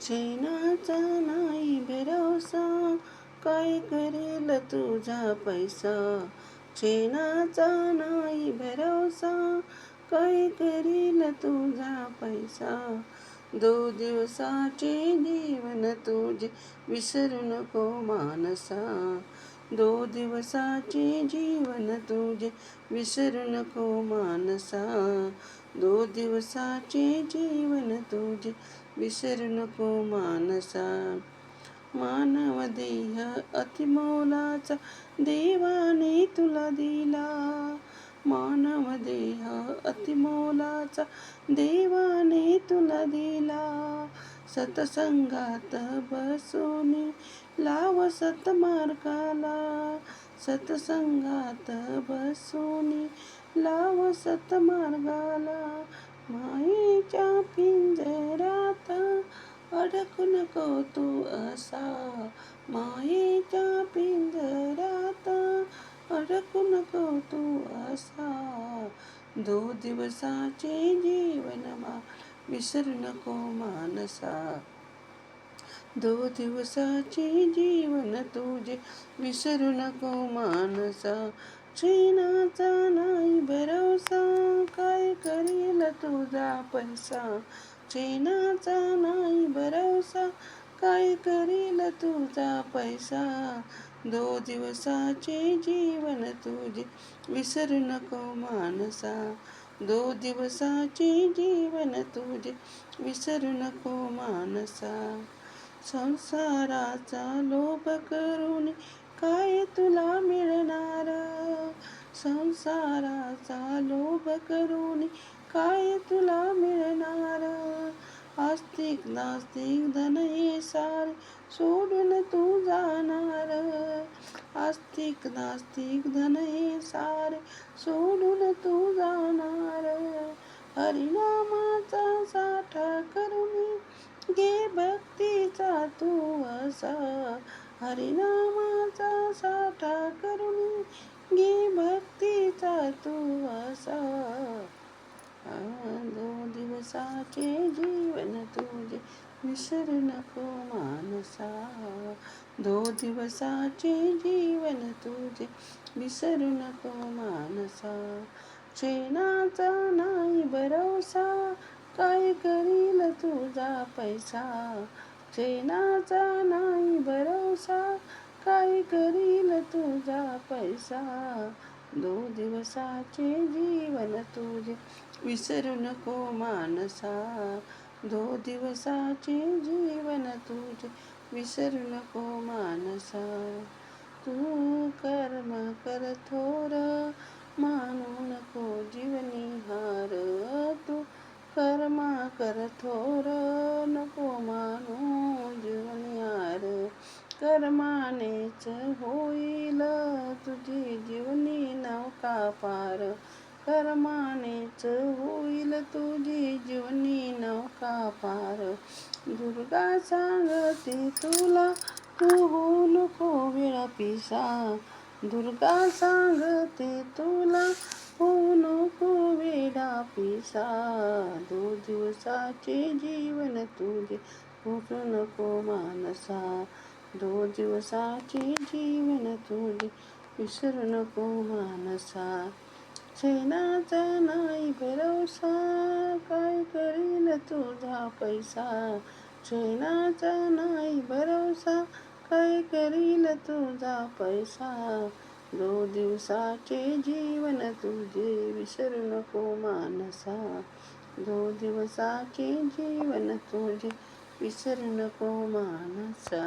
चैनाचा नाही भरवसा, काय करेल तुझा पैसा. चैनाचा नाही भरवसा, काय करेल तुझा पैसा. 2 दिवसाचे जीवन तुझे विसरू नको मानसा. 2 दिवसाचे जीवन तुझे विसरू नको मानसा. 2 दिवसाचे जीवन तुझे विसरू नको मानसा. मानव देह अतिमोलाचा देवाने तुला दिला. मानव देह अतिमोलाचा देवाने तुला दिला. सतसंगात बसून लाव सतमार्गाला. सतसंगात बसून लाव सतमार्गाला. मायेच्या पिंजऱ्यात अडकू नको तू असा. मायेच्या पिंजऱ्यात अडकू नको तू असा. 2 दिवसाचे जीवन विसरू नको मानसा. 2 दिवसाचे जीवन तुझे विसरू नको मानसा. चैनाचा नाही भरवसा, काय करेल तुझा पैसा. चैनाचा नाही भरवसा, काय करेल तुझा पैसा. 2 दिवसाचे जीवन तुझे विसरू नको मानसा. 2 दिवसाचे जीवन तुझे विसरू नको मानसा. संसाराचा लोभ करून काय तुला मिळणार. संसाराचा लोभ करून काय तुला मिळणार. आस्तिक नास्तिक धन हे सारे सोडून तू जाणार. आस्तिक नास्तिक धन हे सारे सोडून तू जाणार. हरिनामाचा साठा करून घे भक्तीचा तू असा. हरिनामाचा साठा करून घे भक्तीचा तू असा. 2 दिवसाचे जीवन तुझे विसरू नको मानसा. 2 दिवसाचे जीवन तुझे विसरू नको मानसा. चैनाचा नाही भरवसा, काय करील तुझा पैसा. चैनाचा नाही भरवसा, काय करील तुझा पैसा. 2 दिवसाचे जीवन तुझे विसरू नको मानसा. 2 दिवसाचे जीवन तुझे विसरू नको मानसा. तू कर्म कर थोर, मानू नको जीवनी हार. तू कर्म कर थोर, नको मानू जीवनी हार. कर्मानेच होईल तुझी जीवनी नौका पार. कर्मानेच होईल तुझी जीवनी नौका पार. दुर्गा सांगते तुला, तू होऊ नको वेडापिसा. दुर्गा सांगते तुला, होऊ नको वेडापिसा. 2 दिवसाचे जीवन तुझे विसरू नको मानसा. 2 दिवसाचे जीवन तुझे विसरू नको मानसा. चैनाचा नाही भरवसा, काय करील तुझा पैसा. चैनाचा नाही भरवसा, काय करील तुझा पैसा. 2 दिवसाचे जीवन तुझे विसरू नको मानसा. 2 दिवसाचे जीवन तुझे विसरू नको मानसा.